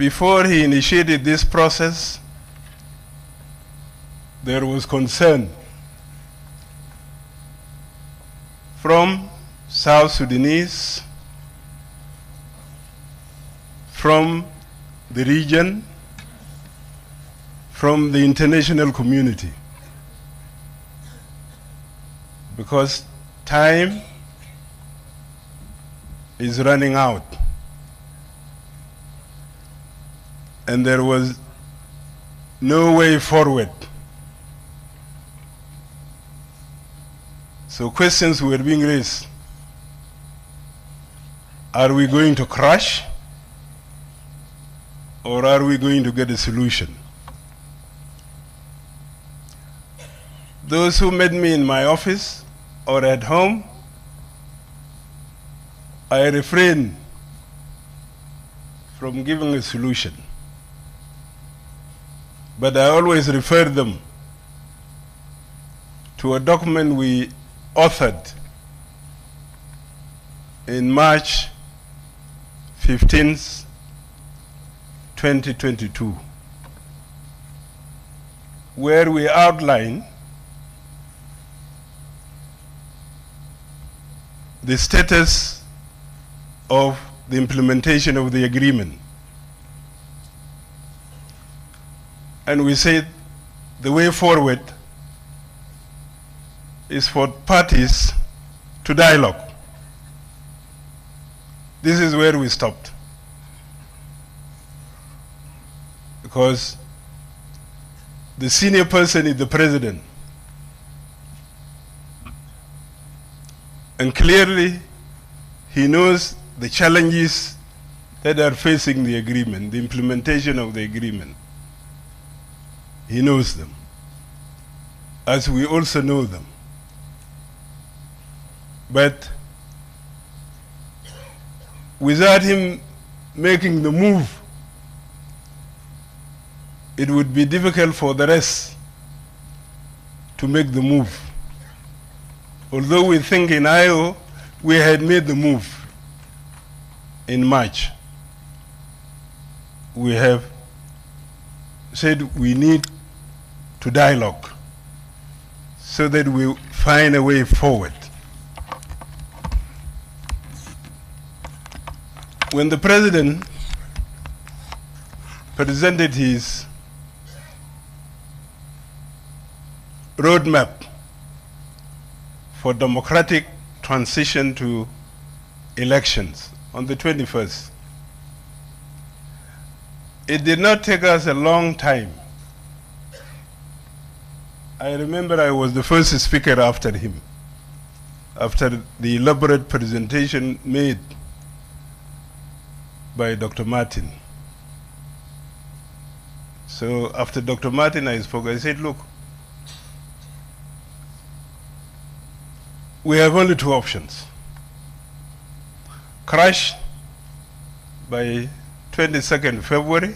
before he initiated this process, there was concern from South Sudanese, from the region, from the international community, because time is running out. And there was no way forward. So questions were being raised. Are we going to crash? Or are we going to get a solution? Those who met me in my office or at home, I refrain from giving a solution. But I always refer them to a document we authored in March 15th, 2022, where we outline the status of the implementation of the agreement. And we said the way forward is for parties to dialogue. This is where we stopped. Because the senior person is the president. And clearly, he knows the challenges that are facing the agreement, the implementation of the agreement. He knows them, as we also know them. But without him making the move, it would be difficult for the rest to make the move. Although we think in IO we had made the move in March, we have said we need to dialogue so that we find a way forward. When the president presented his roadmap for democratic transition to elections on the 21st, it did not take us a long time. I remember I was the first speaker after him, after the elaborate presentation made by Dr. Martin. So after Dr. Martin I spoke, I said, look, we have only two options. Crash by 22nd February,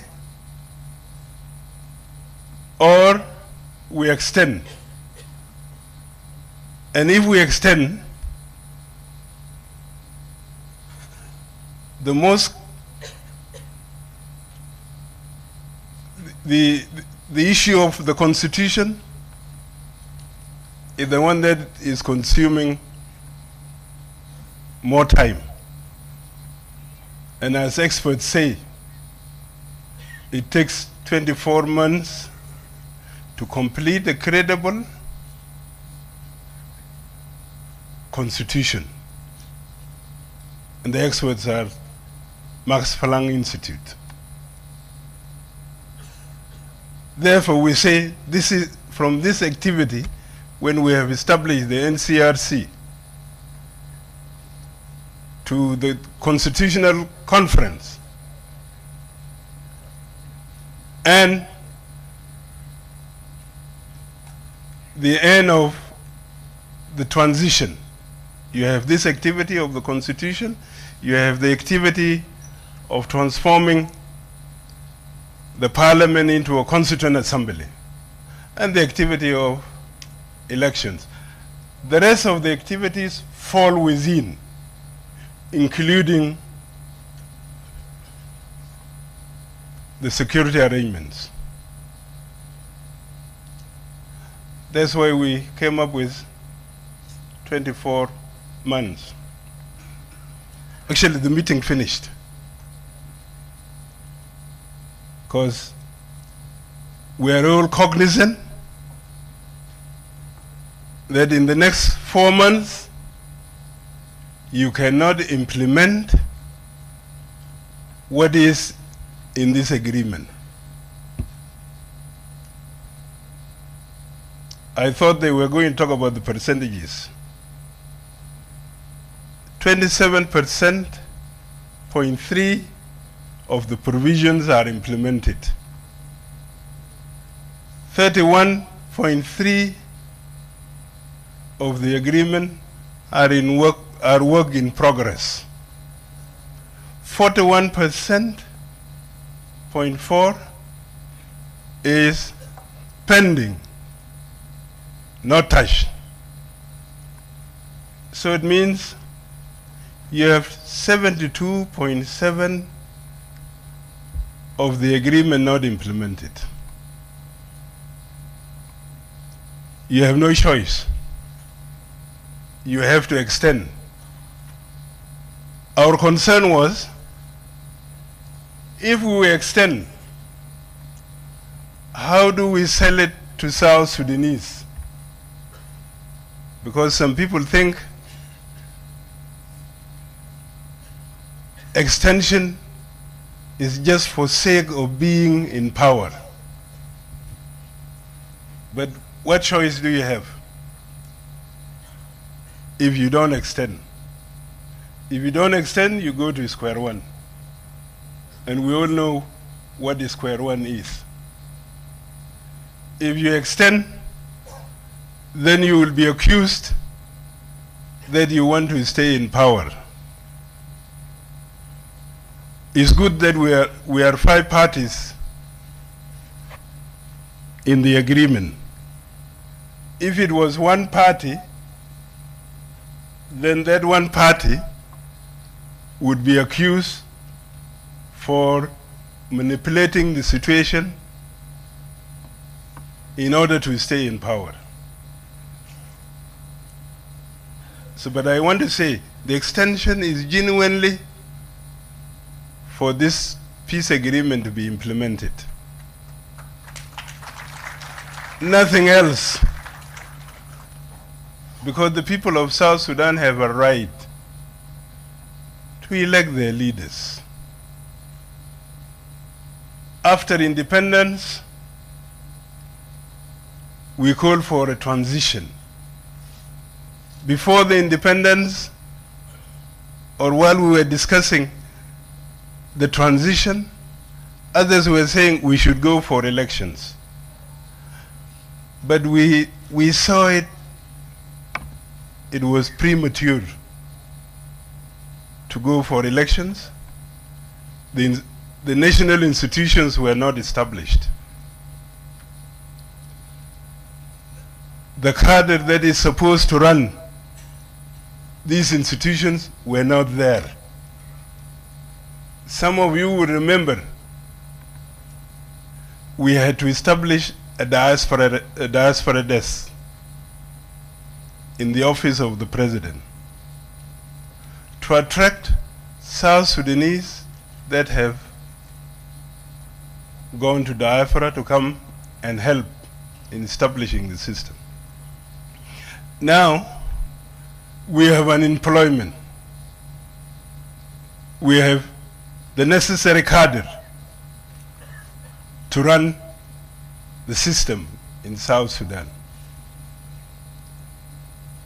or we extend. And if we extend, the issue of the Constitution is the one that is consuming more time. And as experts say, it takes 24 months to complete a credible constitution. And the experts are Max Planck Institute. Therefore, we say this is from this activity, when we have established the NCRC, to the Constitutional Conference, and the end of the transition. You have this activity of the Constitution, you have the activity of transforming the Parliament into a Constituent Assembly, and the activity of elections. The rest of the activities fall within, including the security arrangements. That's why we came up with 24 months. Actually, the meeting finished because we are all cognizant that in the next 4 months, you cannot implement what is in this agreement. I thought they were going to talk about the percentages. 27.3% of the provisions are implemented. 31.3% of the agreement are work in progress. 41.4% is pending, not touched. So it means you have 72.7% of the agreement not implemented. You have no choice. You have to extend. Our concern was, if we extend, how do we sell it to South Sudanese? Because some people think extension is just for sake of being in power. But what choice do you have if you don't extend? If you don't extend, you go to square one. And we all know what the square one is. If you extend, then you will be accused that you want to stay in power. It's good that we are 5 parties in the agreement. If it was one party, then that one party would be accused for manipulating the situation in order to stay in power. So, but I want to say, the extension is genuinely for this peace agreement to be implemented. Nothing else. Because the people of South Sudan have a right to elect their leaders. After independence, we called for a transition. Before the independence, or while we were discussing the transition, others were saying we should go for elections. But we saw it was premature to go for elections. The national institutions were not established. The cadre that is supposed to run these institutions were not there. Some of you will remember we had to establish a diaspora desk in the office of the president to attract South Sudanese that have gone to diaspora to come and help in establishing the system. Now, we have unemployment. We have the necessary cadre to run the system in South Sudan.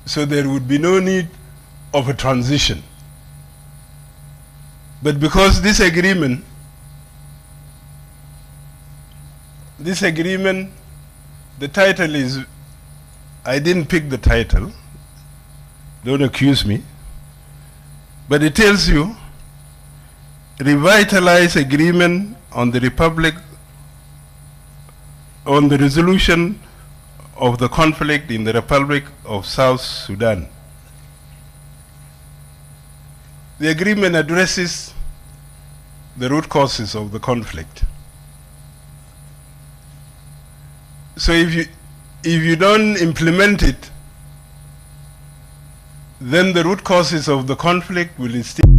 So there would be no need of a transition. But because this agreement, the title is, I didn't pick the title, don't accuse me, but it tells you, revitalize agreement on the resolution of the conflict in the Republic of South Sudan. The agreement addresses the root causes of the conflict. So if you don't implement it, then the root causes of the conflict will still